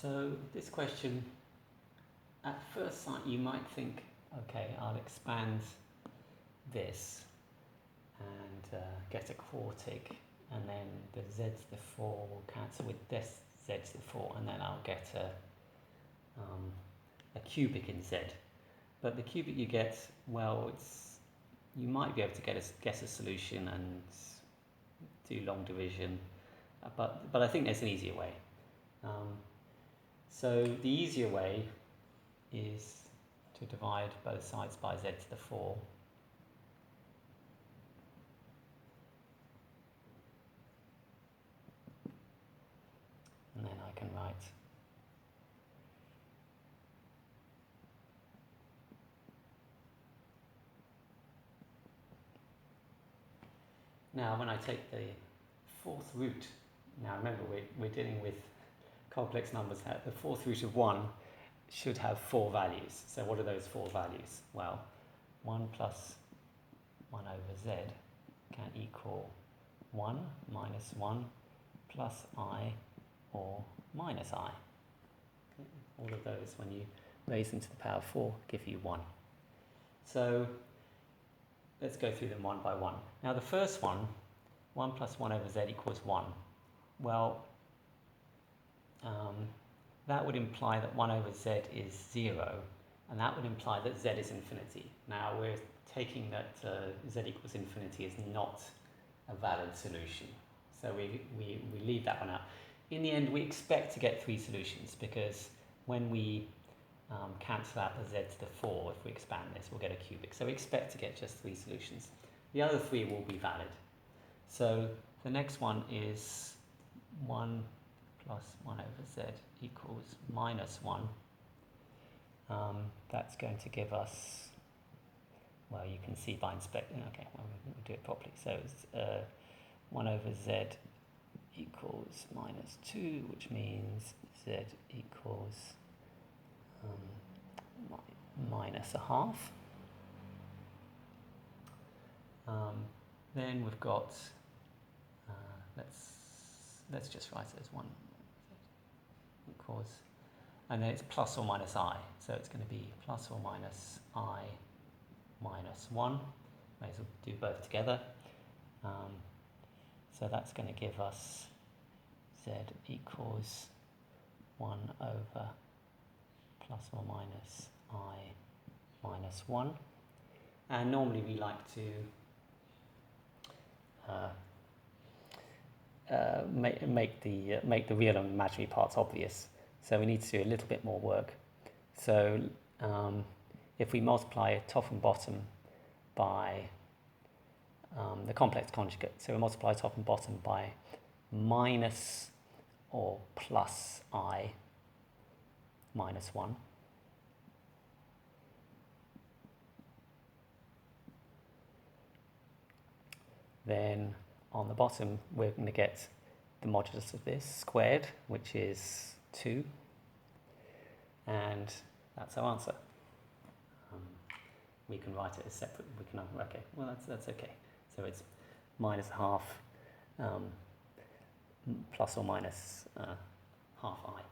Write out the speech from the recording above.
So this question, at first sight you might think, okay, I'll expand this and get a quartic, and then the z to the 4 will cancel with this z to the 4, and then I'll get a cubic in z. But the cubic you get, well, you might be able to guess a solution and do long division, but I think there's an easier way. So the easier way is to divide both sides by z to the 4. And then I can write now when I take the fourth root, now remember we're dealing with complex numbers. The fourth root of 1 should have 4 values. So what are those 4 values? Well, 1 plus 1 over z can equal 1 minus 1 plus I or minus I. Okay. All of those, when you raise them to the power of 4, give you 1. So let's go through them one by one. Now the first one, 1 plus 1 over z equals 1. Well, that would imply that 1 over z is 0, and that would imply that z is infinity. Now we're taking that z equals infinity is not a valid solution, so we leave that one out. In the end, we expect to get 3 solutions, because when we cancel out the z to the 4, if we expand this, we'll get a cubic. So we expect to get just 3 solutions. The other 3 will be valid. So the next one is 1 plus 1 over z equals minus 1. That's going to give us, well, you can see by inspecting, okay, well, we'll do it properly. So it's 1 over z equals minus 2, which means z equals minus a half. Then we've got, let's just write it as 1 equals, and then it's plus or minus I, so it's going to be plus or minus I minus 1. May as well do both together. So that's going to give us z equals 1 over plus or minus I minus 1. And normally we like to make the real and imaginary parts obvious. So we need to do a little bit more work. So if we multiply top and bottom by the complex conjugate, so we multiply top and bottom by minus or plus I minus 1. Then on the bottom, we're going to get the modulus of this squared, which is 2. And that's our answer. We can write it as separate. We can, okay, well, that's okay. So it's minus half plus or minus half I.